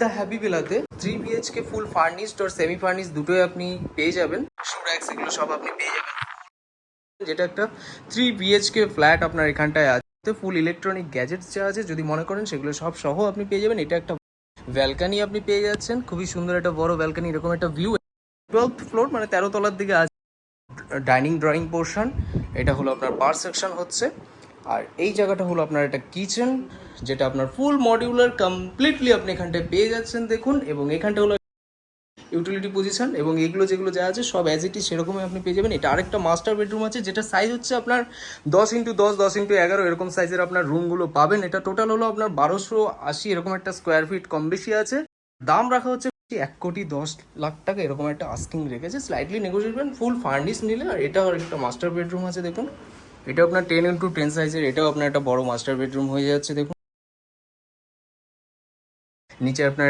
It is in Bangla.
দ্য হ্যাপি ভিলাতে 3 BHK ফুল ফার্নিশড আর সেমি ফার্নিশ দুটোই আপনি পেয়ে যাবেন। শু র্যাক এগুলো সব আপনি পেয়ে যাবেন, যেটা একটা 3 BHK ফ্ল্যাট আপনার এখানটায় আছে। ফুল ইলেকট্রনিক গ্যাজেটস যা আছে যদি মনে করেন সেগুলো সব সহ আপনি পেয়ে যাবেন। এটা একটা ব্যালকানি আপনি পেয়ে যাচ্ছেন, খুবই সুন্দর একটা বড় ব্যালকানি, এরকম একটা ভিউ। 12th ফ্লোর মানে 13 তলার দিকে আছে ডাইনিং ড্রয়িং পোর্শন। এটা হলো আপনার বার সেকশন হচ্ছে, আর এই জায়গাটা হলো আপনার একটা কিচেন, যেটা আপনার ফুল মডিউলার কমপ্লিটলি আপনি এখানটায় পেয়ে যাচ্ছেন দেখুন। এবং এখানটা হলো ইউটিলিটি পজিশন, এবং এগুলো যেগুলো যা আছে সব অ্যাজ ইট ইজ সেরকমই আপনি পেয়ে যাবেন। এটা আরেকটা মাস্টার বেডরুম আছে, যেটা সাইজ হচ্ছে আপনার 10x10, 10x11 এরকম সাইজের আপনার রুমগুলো পাবেন। এটা টোটাল হলো আপনার 1280 এরকম একটা স্কোয়ার ফিট কম বেশি আছে। দাম রাখা হচ্ছে 1,10,00,000 টাকা এরকম একটা আস্কিং রেখেছে, স্লাইটলি নেগোসিয়েবল ফুল ফার্নিশ নিলে। আর এটাও একটা মাস্টার বেডরুম আছে দেখুন, এটা আপনার 10x10 সাইজের, এটাও আপনার একটা বড় মাস্টার বেডরুম হয়ে যাচ্ছে দেখুন। নিচে আপনার